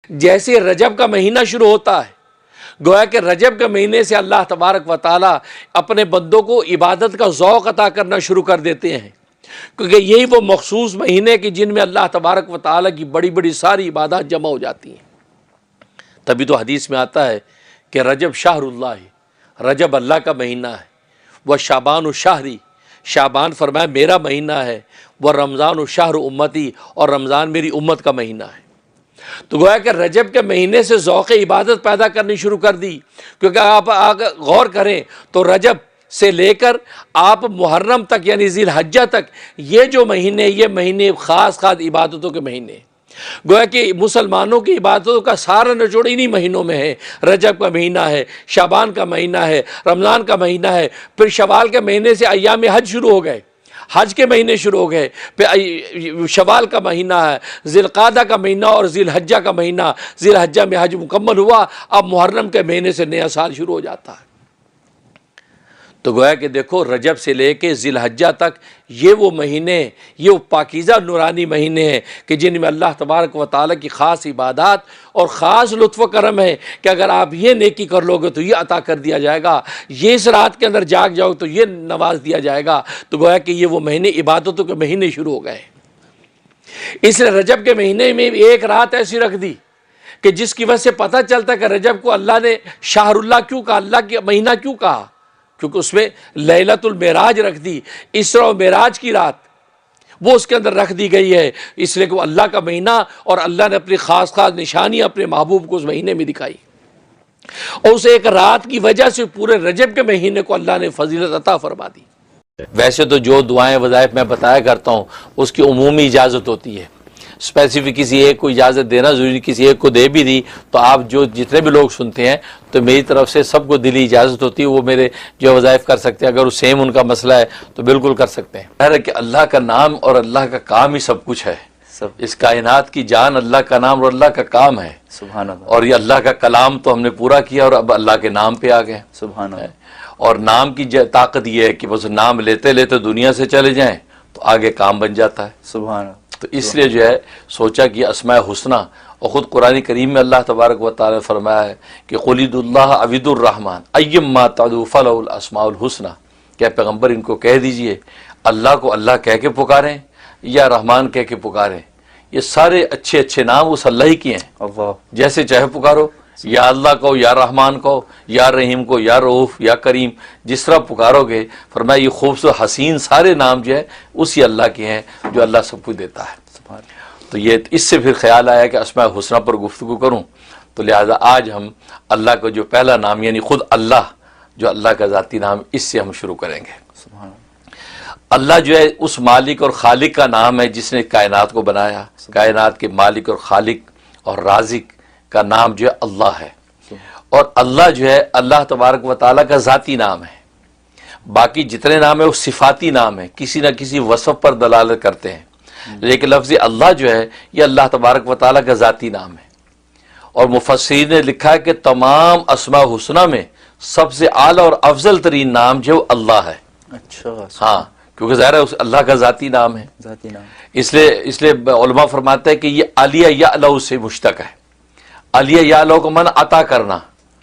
جیسے رجب کا مہینہ شروع ہوتا ہے، گویا کہ رجب کے مہینے سے اللہ تبارک و تعالیٰ اپنے بندوں کو عبادت کا ذوق عطا کرنا شروع کر دیتے ہیں، کیونکہ یہی وہ مخصوص مہینے کہ جن میں اللہ تبارک و تعالیٰ کی بڑی بڑی ساری عبادات جمع ہو جاتی ہیں۔ تبھی تو حدیث میں آتا ہے کہ رجب شہر اللہ، رجب اللہ کا مہینہ ہے، وہ شعبان الشہری، شعبان فرمایا میرا مہینہ ہے، وہ رمضان الشہر امتی، اور رمضان میری امت کا مہینہ ہے۔ تو گویا کہ رجب کے مہینے سے ذوق عبادت پیدا کرنی شروع کر دی، کیونکہ آپ غور کریں تو رجب سے لے کر آپ محرم تک یعنی ذی الحجہ تک یہ جو مہینے، یہ مہینے خاص خاص عبادتوں کے مہینے، گویا کہ مسلمانوں کی عبادتوں کا سارا نچوڑ انہی مہینوں میں ہے۔ رجب کا مہینہ ہے، شعبان کا مہینہ ہے، رمضان کا مہینہ ہے، پھر شوال کے مہینے سے ایام حج شروع ہو گئے، حج کے مہینے شروع ہو گئے، پھر شوال کا مہینہ ہے، ذی القعدہ کا مہینہ اور ذی الحجہ کا مہینہ، ذی الحجہ میں حج مکمل ہوا، اب محرم کے مہینے سے نیا سال شروع ہو جاتا ہے۔ تو گویا کہ دیکھو رجب سے لے کے ذی الحجہ تک یہ وہ مہینے، یہ وہ پاکیزہ نورانی مہینے ہیں کہ جن میں اللہ تبارک و تعالیٰ کی خاص عبادات اور خاص لطف و کرم ہے کہ اگر آپ یہ نیکی کر لو گے تو یہ عطا کر دیا جائے گا، یہ اس رات کے اندر جاگ جاؤ تو یہ نواز دیا جائے گا۔ تو گویا کہ یہ وہ مہینے عبادتوں کے مہینے شروع ہو گئے۔ اس لیے رجب کے مہینے میں ایک رات ایسی رکھ دی کہ جس کی وجہ سے پتہ چلتا ہے کہ رجب کو اللہ نے شہر اللہ کیوں کہا، اللہ کا مہینہ کیوں کہا، کیونکہ اس میں لیلۃ المعراج رکھ دی، اسراء و معراج کی رات وہ اس کے اندر رکھ دی گئی ہے، اس لیے کہ وہ اللہ کا مہینہ اور اللہ نے اپنی خاص خاص نشانی اپنے محبوب کو اس مہینے میں دکھائی، اور اس ایک رات کی وجہ سے پورے رجب کے مہینے کو اللہ نے فضیلت عطا فرما دی۔ ویسے تو جو دعائیں وظائف میں بتایا کرتا ہوں اس کی عمومی اجازت ہوتی ہے، اسپیسیفک کسی ایک کو اجازت دینا ضروری، کسی ایک کو دے بھی دی تو آپ جو جتنے بھی لوگ سنتے ہیں تو میری طرف سے سب کو دلی اجازت ہوتی ہے، وہ میرے جو وظائف کر سکتے ہیں، اگر وہ سیم ان کا مسئلہ ہے تو بالکل کر سکتے ہیں۔ خیر ہے کہ اللہ کا نام اور اللہ کا کام ہی سب کچھ ہے، اس کائنات کی جان اللہ کا نام اور اللہ کا کام ہے، سبحان اللہ۔ اور یہ اللہ کا کلام تو ہم نے پورا کیا اور اب اللہ کے نام پہ آ گئے، سبحان اللہ۔ اور نام کی طاقت یہ ہے کہ بس نام لیتے لیتے دنیا سے چلے جائیں تو آگے کام بن جاتا ہے۔ سبحان اللہ۔ تو اس لیے جو ہے سوچا کہ اسماء حسنہ، اور خود قرآن کریم میں اللہ تبارک و تعالی نے فرمایا ہے کہ قل ادعوا اللہ عبد الرحمن ایما تدعوا فلہ الاسماء الحسنى، کہ پیغمبر ان کو کہہ دیجئے اللہ کو اللہ کہہ کے پکاریں یا رحمان کہہ کے پکاریں، یہ سارے اچھے اچھے نام اس اللہ ہی کے ہیں، اللہ جیسے چاہے پکارو، یا اللہ کو، یا رحمان کو، یا رحیم کو، یا رؤوف، یا کریم، جس طرح پکارو گے، فرمایا یہ خوبصورت حسین سارے نام جو ہے اسی اللہ کے ہیں جو اللہ سب کچھ دیتا ہے۔ سبحان اللہ۔ تو یہ اس سے پھر خیال آیا کہ اسماء حسنہ پر گفتگو کروں، تو لہذا آج ہم اللہ کا جو پہلا نام یعنی خود اللہ، جو اللہ کا ذاتی نام، اس سے ہم شروع کریں گے۔ سبحان اللہ۔ اللہ جو ہے اس مالک اور خالق کا نام ہے جس نے کائنات کو بنایا، کائنات کے مالک اور خالق اور رازق کا نام جو ہے اللہ ہے، اور اللہ جو ہے اللہ تبارک و تعالیٰ کا ذاتی نام ہے۔ باقی جتنے نام ہیں وہ صفاتی نام ہیں، کسی نہ کسی وصف پر دلالت کرتے ہیں، لیکن لفظ اللہ جو ہے یہ اللہ تبارک و تعالیٰ کا ذاتی نام ہے۔ اور مفسرین نے لکھا ہے کہ تمام اسماء حسنہ میں سب سے اعلیٰ اور افضل ترین نام جو ہے وہ اللہ ہے۔ اچھا، ہاں، کیونکہ ظاہر ہے اللہ کا ذاتی نام ہے، ذاتی نام۔ اس لیے علماء فرماتے ہیں کہ یہ علیہ یعلو سے مشتق ہے۔ علیہ یعلو کو من عطا کرنا،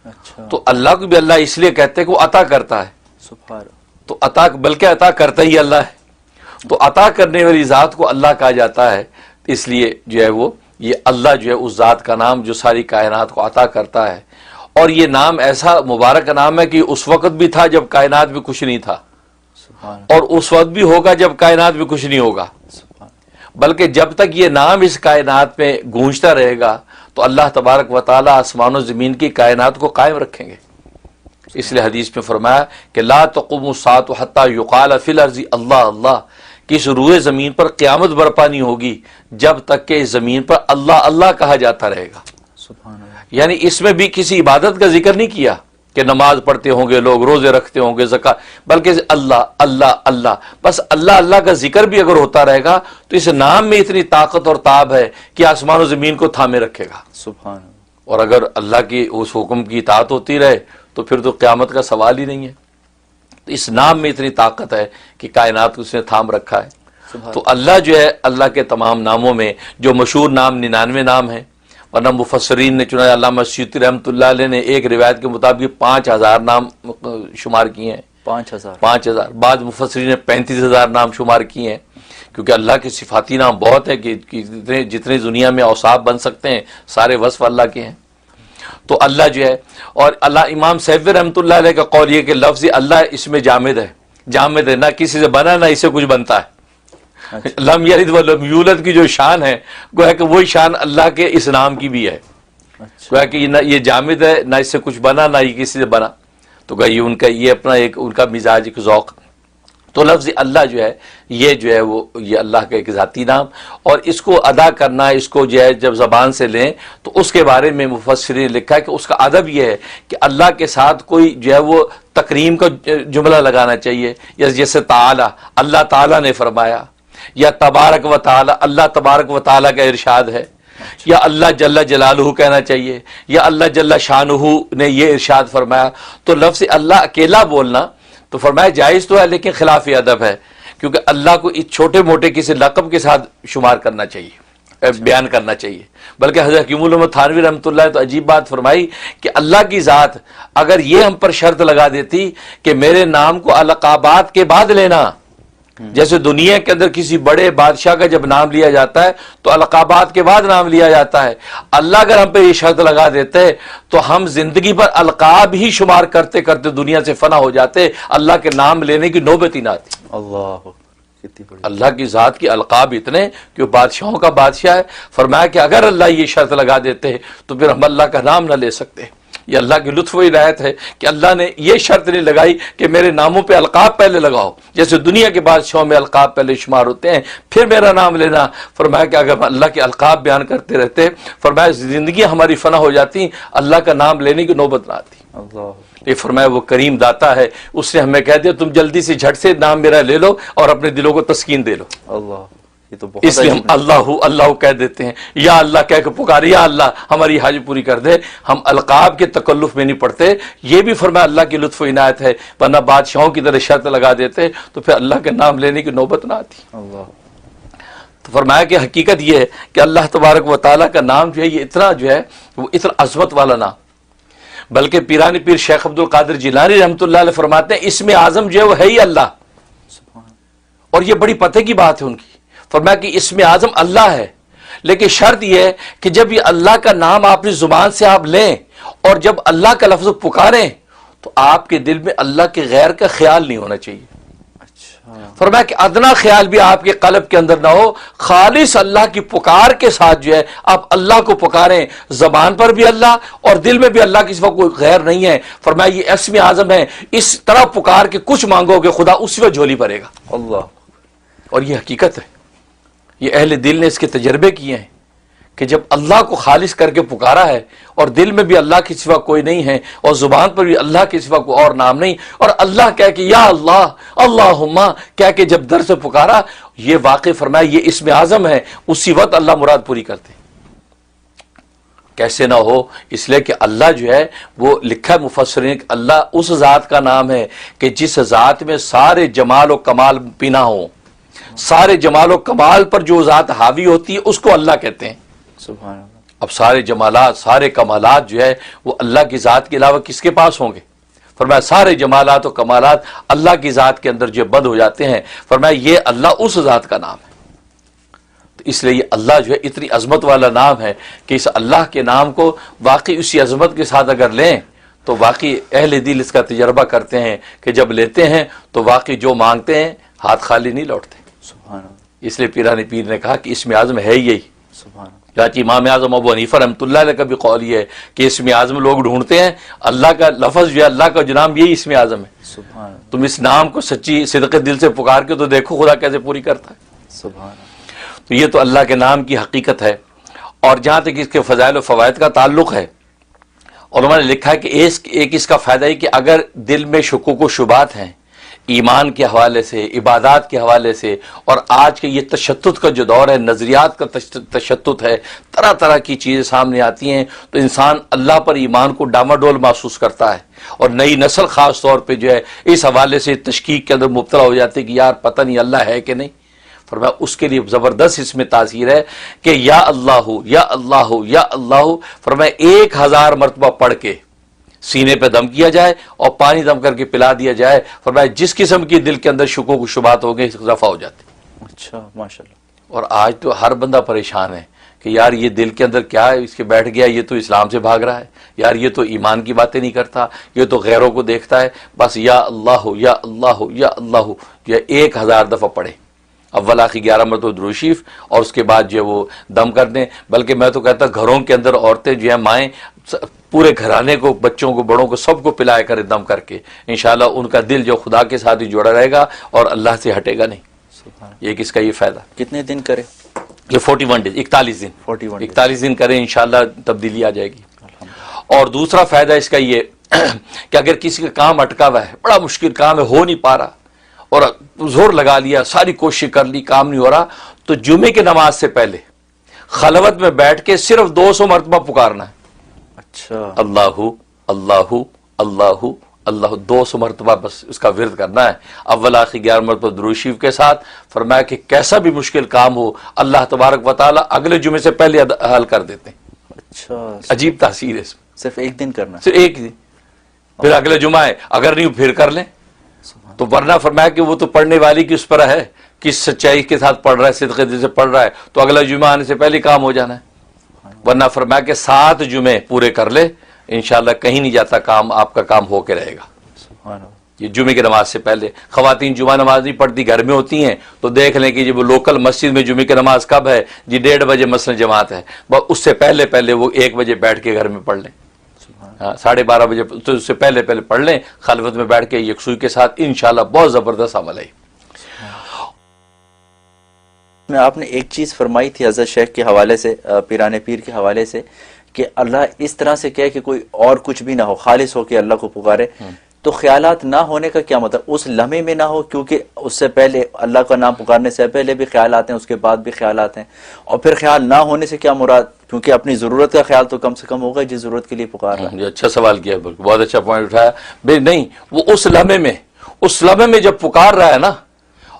اچھا، تو اللہ کو بھی اللہ اس لیے کہتے ہیں کہ وہ عطا کرتا ہے، سبحان اللہ۔ تو عطا بلکہ عطا کرتا ہی اللہ ہے، تو عطا کرنے والی ذات کو اللہ کہا جاتا ہے، اس لیے جو ہے وہ یہ اللہ جو ہے اس ذات کا نام جو ساری کائنات کو عطا کرتا ہے۔ اور یہ نام ایسا مبارک نام ہے کہ اس وقت بھی تھا جب کائنات میں کچھ نہیں تھا، سبحان اللہ۔ اور اس وقت بھی ہوگا جب کائنات میں کچھ نہیں ہوگا، سبحان اللہ۔ بلکہ جب تک یہ نام اس کائنات میں گونجتا رہے گا تو اللہ تبارک و تعالیٰ آسمان و زمین کی کائنات کو قائم رکھیں گے۔ اس لیے حدیث میں فرمایا کہ لا تقوم الساعة حتى يقال في الارض اللہ اللہ، کہ اس روئے زمین پر قیامت برپا نہیں ہوگی جب تک کہ اس زمین پر اللہ اللہ کہا جاتا رہے گا۔ سبحان اللہ۔ یعنی اس میں بھی کسی عبادت کا ذکر نہیں کیا کہ نماز پڑھتے ہوں گے لوگ، روزے رکھتے ہوں گے، زکوٰۃ، بلکہ اللہ اللہ اللہ، بس اللہ اللہ کا ذکر بھی اگر ہوتا رہے گا تو اس نام میں اتنی طاقت اور تاب ہے کہ آسمان و زمین کو تھامے رکھے گا۔ سبحان اللہ۔ اور اگر اللہ کی اس حکم کی اطاعت ہوتی رہے تو پھر تو قیامت کا سوال ہی نہیں ہے۔ تو اس نام میں اتنی طاقت ہے کہ کائنات اس نے تھام رکھا ہے۔ تو اللہ جو ہے اللہ کے تمام ناموں میں جو مشہور نام 99 نام ہیں، ورنہ مفسرین نے چنانچہ علامہ سیوطی رحمۃ اللہ علیہ نے ایک روایت کے مطابق 5000 نام شمار کیے ہیں، 5000 بعض مفسرین نے 35000 نام شمار کیے ہیں، کیونکہ اللہ کے صفاتی نام بہت ہیں کہ جتنے دنیا میں اوصاف بن سکتے ہیں سارے وصف اللہ کے ہیں۔ تو اللہ جو ہے، اور اللہ امام سیوی رحمۃ اللہ علیہ کا قول یہ کہ لفظ اللہ اس میں جامد ہے، نہ کسی سے بنا نہ اسے کچھ بنتا ہے۔ لم یلد و لم یولد کی جو شان ہے گویا کہ وہی شان اللہ کے اس نام کی بھی ہے، گویا کہ نہ یہ جامد ہے، نہ اس سے کچھ بنا نہ یہ کسی سے بنا، تو گویا یہ ان کا یہ اپنا ایک ان کا مزاج، ایک ذوق۔ تو لفظ اللہ جو ہے یہ وہ یہ اللہ کا ایک ذاتی نام، اور اس کو ادا کرنا، اس کو جو ہے جب زبان سے لیں تو اس کے بارے میں مفسرین نے لکھا ہے کہ اس کا ادب یہ ہے کہ اللہ کے ساتھ کوئی جو ہے وہ تکریم کا جملہ لگانا چاہیے، یا جیسے تعالی، اللہ تعالیٰ نے فرمایا، یا تبارک و تعالی، اللہ تبارک و تعالیٰ کا ارشاد ہے، یا اللہ جل جلالہ کہنا چاہیے، یا اللہ جل شانہ نے یہ ارشاد فرمایا۔ تو لفظ اللہ اکیلا بولنا تو فرمایا جائز تو ہے، لیکن خلاف ادب ہے، کیونکہ اللہ کو اس چھوٹے موٹے کسی لقب کے ساتھ شمار کرنا چاہیے، بیان کرنا چاہیے۔ بلکہ حضرت حکیم الامت تھانوی رحمۃ اللہ تو عجیب بات فرمائی کہ اللہ کی ذات اگر یہ ہم پر شرط لگا دیتی کہ میرے نام کو القابات کے بعد لینا، جیسے دنیا کے اندر کسی بڑے بادشاہ کا جب نام لیا جاتا ہے تو القابات کے بعد نام لیا جاتا ہے، اللہ اگر ہم پہ یہ شرط لگا دیتے تو ہم زندگی پر القاب ہی شمار کرتے کرتے دنیا سے فنا ہو جاتے، اللہ کے نام لینے کی نوبت ہی نہ آتی۔ اللہ کی ذات کی القاب اتنے کہ وہ بادشاہوں کا بادشاہ ہے، فرمایا کہ اگر اللہ یہ شرط لگا دیتے تو پھر ہم اللہ کا نام نہ لے سکتے۔ یہ اللہ کی لطف و عنایت ہے کہ اللہ نے یہ شرط نہیں لگائی کہ میرے ناموں پہ القاب پہلے لگاؤ، جیسے دنیا کے بادشاہوں میں القاب پہلے شمار ہوتے ہیں پھر میرا نام لینا۔ فرمایا کہ اگر اللہ کے القاب بیان کرتے رہتے، فرمایا زندگی ہماری فنا ہو جاتی، اللہ کا نام لینے کی نوبت نہ آتی۔ یہ فرمایا وہ کریم داتا ہے، اس نے ہمیں کہہ دیا تم جلدی سے جھٹ سے نام میرا لے لو اور اپنے دلوں کو تسکین دے لو۔ اس لیے ہم اللہ کہہ دیتے ہیں، یا اللہ کہہ کے پکارے، یا اللہ ہماری حاجت پوری کر دے۔ ہم القاب کے تکلف میں نہیں پڑتے، یہ بھی فرمایا اللہ کی لطف و عنایت ہے، ورنہ بادشاہوں کی طرح شرط لگا دیتے تو پھر اللہ کے نام لینے کی نوبت نہ آتی۔ تو فرمایا کہ حقیقت یہ ہے کہ اللہ تبارک و تعالیٰ کا نام جو ہے یہ اتنا جو ہے وہ اتنا عظمت والا نام، بلکہ پیرانی پیر شیخ عبد القادر جیلانی رحمۃ اللہ علیہ فرماتے ہیں اسم اعظم جو ہے وہ ہے ہی اللہ، اور یہ بڑی پتہ کی بات ہے ان کی۔ فرمایا کہ اسم اعظم اللہ ہے، لیکن شرط یہ ہے کہ جب یہ اللہ کا نام اپنی زبان سے آپ لیں اور جب اللہ کا لفظ پکاریں تو آپ کے دل میں اللہ کے غیر کا خیال نہیں ہونا چاہیے۔ فرمایا کہ ادنا خیال بھی آپ کے قلب کے اندر نہ ہو، خالص اللہ کی پکار کے ساتھ جو ہے آپ اللہ کو پکاریں، زبان پر بھی اللہ اور دل میں بھی اللہ کے سوا کوئی غیر نہیں ہے۔ فرمایا یہ اسم اعظم ہے، اس طرح پکار کے کچھ مانگو گے خدا اسی وقت جھولی بھرے گا۔ اللہ، اور یہ حقیقت ہے، یہ اہل دل نے اس کے تجربے کیے ہیں کہ جب اللہ کو خالص کر کے پکارا ہے اور دل میں بھی اللہ کے سوا کوئی نہیں ہے اور زبان پر بھی اللہ کے سوا کوئی اور نام نہیں، اور اللہ کہہ کے یا اللہ اللہم کہہ کے جب در سے پکارا، یہ واقع فرمایا یہ اسم اعظم ہے، اسی وقت اللہ مراد پوری کرتے۔ کیسے نہ ہو، اس لیے کہ اللہ جو ہے وہ لکھا ہے مفسرین کہ اللہ اس ذات کا نام ہے کہ جس ذات میں سارے جمال و کمال پینا ہو، سارے جمال و کمال پر جو ذات حاوی ہوتی ہے اس کو اللہ کہتے ہیں۔ سبحان اللہ۔ اب سارے جمالات سارے کمالات جو ہے وہ اللہ کی ذات کے علاوہ کس کے پاس ہوں گے؟ فرمایا سارے جمالات و کمالات اللہ کی ذات کے اندر جو بند ہو جاتے ہیں، فرمایا یہ اللہ اس ذات کا نام ہے۔ تو اس لیے یہ اللہ جو ہے اتنی عظمت والا نام ہے کہ اس اللہ کے نام کو واقعی اسی عظمت کے ساتھ اگر لیں تو واقعی اہل دل اس کا تجربہ کرتے ہیں کہ جب لیتے ہیں تو واقعی جو مانگتے ہیں ہاتھ خالی نہیں لوٹتے۔ سبحان اللہ۔ اس لیے پیرانی پیر نے کہا کہ اسم اعظم ہے یہی۔ سبحان اللہ۔ چاچی امام اعظم ابو حنیفہ رحمۃ اللہ علیہ کا بھی قول یہ ہے کہ اسم اعظم لوگ ڈھونڈتے ہیں، اللہ کا لفظ جو ہے اللہ کا جو نام یہی اسم اعظم ہے۔ سبحان اللہ۔ تم اس نام کو سچی صدق دل سے پکار کے تو دیکھو خدا کیسے پوری کرتا ہے۔ سبحان اللہ۔ تو یہ تو اللہ کے نام کی حقیقت ہے۔ اور جہاں تک اس کے فضائل و فوائد کا تعلق ہے، علماء نے لکھا ہے کہ ایک اس کا فائدہ ہے کہ اگر دل میں شکوک و شبہات ہیں ایمان کے حوالے سے، عبادات کے حوالے سے، اور آج کے یہ تشدد کا جو دور ہے، نظریات کا تشدد ہے، طرح طرح کی چیزیں سامنے آتی ہیں، تو انسان اللہ پر ایمان کو ڈاماڈول محسوس کرتا ہے، اور نئی نسل خاص طور پہ جو ہے اس حوالے سے تشکیک کے اندر مبتلا ہو جاتی ہے کہ یار پتہ نہیں اللہ ہے کہ نہیں۔ فرمایا اس کے لیے زبردست اس میں تاثیر ہے کہ یا اللہ یا اللہ یا اللہ، فرمایا 1000 مرتبہ پڑھ کے سینے پہ دم کیا جائے اور پانی دم کر کے پلا دیا جائے، فرمایا جس قسم کی دل کے اندر شکوک و شبہات ہو گئے رفع ہو جاتے۔ اچھا ماشاءاللہ۔ اور آج تو ہر بندہ پریشان ہے کہ یار یہ دل کے اندر کیا ہے، اس کے بیٹھ گیا، یہ تو اسلام سے بھاگ رہا ہے، یار یہ تو ایمان کی باتیں نہیں کرتا، یہ تو غیروں کو دیکھتا ہے، بس یا اللہ یا اللہ یا اللہ یہ 1000 دفعہ پڑھے، اول آخر 11 مرتبہ درود شریف، اور اس کے بعد جو ہے وہ دم کر دیں۔ بلکہ میں تو کہتا گھروں کے اندر عورتیں جو ہیں، مائیں پورے گھرانے کو، بچوں کو، بڑوں کو، سب کو پلایا کرے دم کر کے، انشاءاللہ ان کا دل جو خدا کے ساتھ ہی جڑا رہے گا اور اللہ سے ہٹے گا نہیں۔ یہ کس کا یہ فائدہ؟ کتنے دن کرے؟ یہ 41 ڈیز، 41 دن 41 دن کریں، انشاءاللہ تبدیلی آ جائے گی۔ اور دوسرا فائدہ اس کا یہ کہ اگر کسی کا کام اٹکا ہوا ہے، بڑا مشکل کام ہے، ہو نہیں پا رہا، اور زور لگا لیا، ساری کوشش کر لی، کام نہیں ہو رہا، تو جمعے کی نماز سے پہلے خلوت میں بیٹھ کے صرف 200 مرتبہ پکارنا ہے۔ اچھا، اللہ اللہ اللہ اللہ، 200 مرتبہ بس اس کا ورد کرنا ہے، اول آخر 11 مرتبہ درود شریف کے ساتھ۔ فرمایا کہ کیسا بھی مشکل کام ہو اللہ تبارک و تعالی اگلے جمعے سے پہلے حل کر دیتے ہیں۔ اچھا، عجیب تاثیر ہے اس میں، صرف ایک دن کرنا؟ صرف ایک دن، پھر اگلے جمعہ ہے، اگر نہیں پھر کر لیں تو، ورنہ فرمایا کہ وہ تو پڑھنے والی کی اس پر ہے، کس سچائی کے ساتھ پڑھ رہا ہے، صدقے دل سے پڑھ رہا ہے، تو اگلا جمعہ آنے سے پہلے کام ہو جانا ہے۔ ورنہ فرمایا کہ 7 جمعے پورے کر لے، انشاءاللہ کہیں نہیں جاتا کام، آپ کا کام ہو کے رہے گا۔ سبحان اللہ۔ یہ جمعے کی نماز سے پہلے، خواتین جمعہ نماز نہیں پڑھتی، گھر میں ہوتی ہیں، تو دیکھ لیں کہ جب وہ لوکل مسجد میں جمعے کی نماز کب ہے جی، 1:30 بجے مثلا جماعت ہے، بس اس سے پہلے پہلے وہ 1 بجے بیٹھ کے گھر میں پڑھ لیں، 12:30 بجے، تو اس سے پہلے پہلے پڑھ لیں خلوت میں بیٹھ کے یکسوئی کے ساتھ، انشاءاللہ بہت زبردست عمل ہے۔ میں آپ نے ایک چیز فرمائی تھی حضرت شیخ کے حوالے سے، پیران پیر کے حوالے سے، کہ اللہ اس طرح سے کہے کہ کوئی اور کچھ بھی نہ ہو، خالص ہو کے اللہ کو پکارے، تو خیالات نہ ہونے کا کیا مطلب؟ اس لمحے میں نہ ہو، کیونکہ اس سے پہلے اللہ کا نام پکارنے سے پہلے بھی خیالات ہیں، اس کے بعد بھی خیالات ہیں، اور پھر خیال نہ ہونے سے کیا مراد؟ کیونکہ اپنی ضرورت کا خیال تو کم سے کم ہوگا جس ضرورت کے لیے پکار رہا ہے۔ یہ اچھا سوال کیا، بہت اچھا پوائنٹ اٹھایا۔ بھئی نہیں، وہ اس لمحے میں جب پکار رہا ہے نا،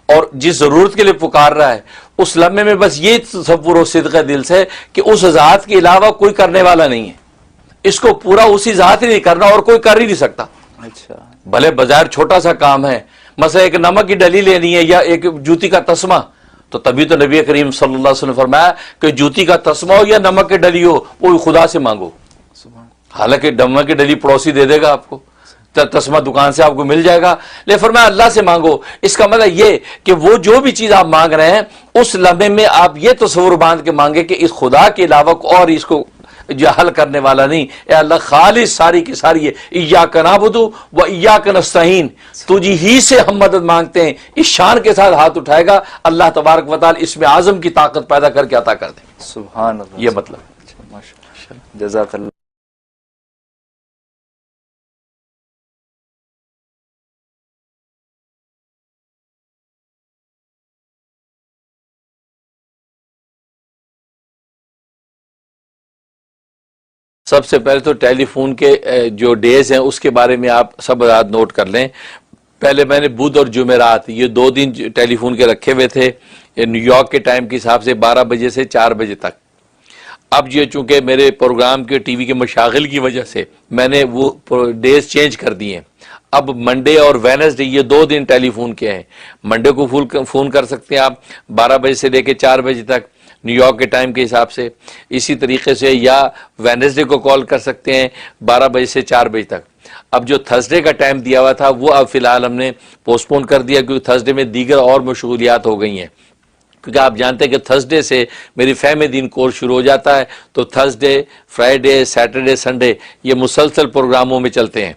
اور جس ضرورت کے لیے پکار رہا ہے، اس لمحے میں بس یہ تصور و صدقہ دل سے کہ اس ذات کے علاوہ کوئی کرنے والا نہیں ہے، اس کو پورا اسی ذات ہی نہیں کرنا، اور کوئی کر ہی نہیں سکتا۔ اچھا، بھلے بظاہر چھوٹا سا کام ہے، مثلا ایک نمک کی ڈلی لینی ہے یا ایک جوتی کا تسمہ، تو تبھی تو نبی کریم صلی اللہ علیہ وسلم نے فرمایا کہ جوتی کا تسمہ ہو یا نمک کی ڈلی ہو، وہ خدا سے مانگو۔ حالانکہ نمک کی ڈلی پڑوسی دے دے گا آپ کو، تسمہ دکان سے آپ کو مل جائے گا، لیکن فرمایا اللہ سے مانگو۔ اس کا مطلب یہ کہ وہ جو بھی چیز آپ مانگ رہے ہیں، اس لمحے میں آپ یہ تصور باندھ کے مانگے کہ اس خدا کے علاوہ اور اس کو جو حل کرنے والا نہیں، اے اللہ خالص ساری کی ساری ہے، ایاک نعبد و ایاک نستعین، تجھی ہی سے ہم مدد مانگتے ہیں، اس شان کے ساتھ ہاتھ اٹھائے گا، اللہ تبارک و تعالی اس میں اعظم کی طاقت پیدا کر کے عطا کر دیں۔ سبحان اللہ، یہ مطلب اچھا، ماشاءاللہ، جزاک اللہ۔ سب سے پہلے تو ٹیلی فون کے جو ڈیز ہیں اس کے بارے میں آپ سب یاد نوٹ کر لیں۔ پہلے میں نے بدھ اور جمعرات یہ 2 دن ٹیلی فون کے رکھے ہوئے تھے، نیو یارک کے ٹائم کے حساب سے 12 بجے سے 4 بجے تک۔ اب یہ چونکہ میرے پروگرام کے ٹی وی کے مشاغل کی وجہ سے میں نے وہ ڈیز چینج کر دیے ہیں۔ اب منڈے اور وینسڈے یہ 2 دن ٹیلی فون کے ہیں۔ منڈے کو فون کر سکتے ہیں آپ 12 بجے سے لے کے 4 بجے تک نیو یارک کے ٹائم کے حساب سے، اسی طریقے سے یا وینسڈے کو کال کر سکتے ہیں 12 بجے سے 4 بجے تک۔ اب جو تھرسڈے کا ٹائم دیا ہوا تھا وہ اب فی الحال ہم نے پوسٹ پون کر دیا، کیونکہ تھرسڈے میں دیگر اور مشغولیات ہو گئی ہیں، کیونکہ آپ جانتے ہیں کہ تھرسڈے سے میری فہم دین کورس شروع ہو جاتا ہے، تو تھرسڈے، فرائیڈے، سیٹرڈے، سنڈے یہ مسلسل پروگراموں میں چلتے ہیں۔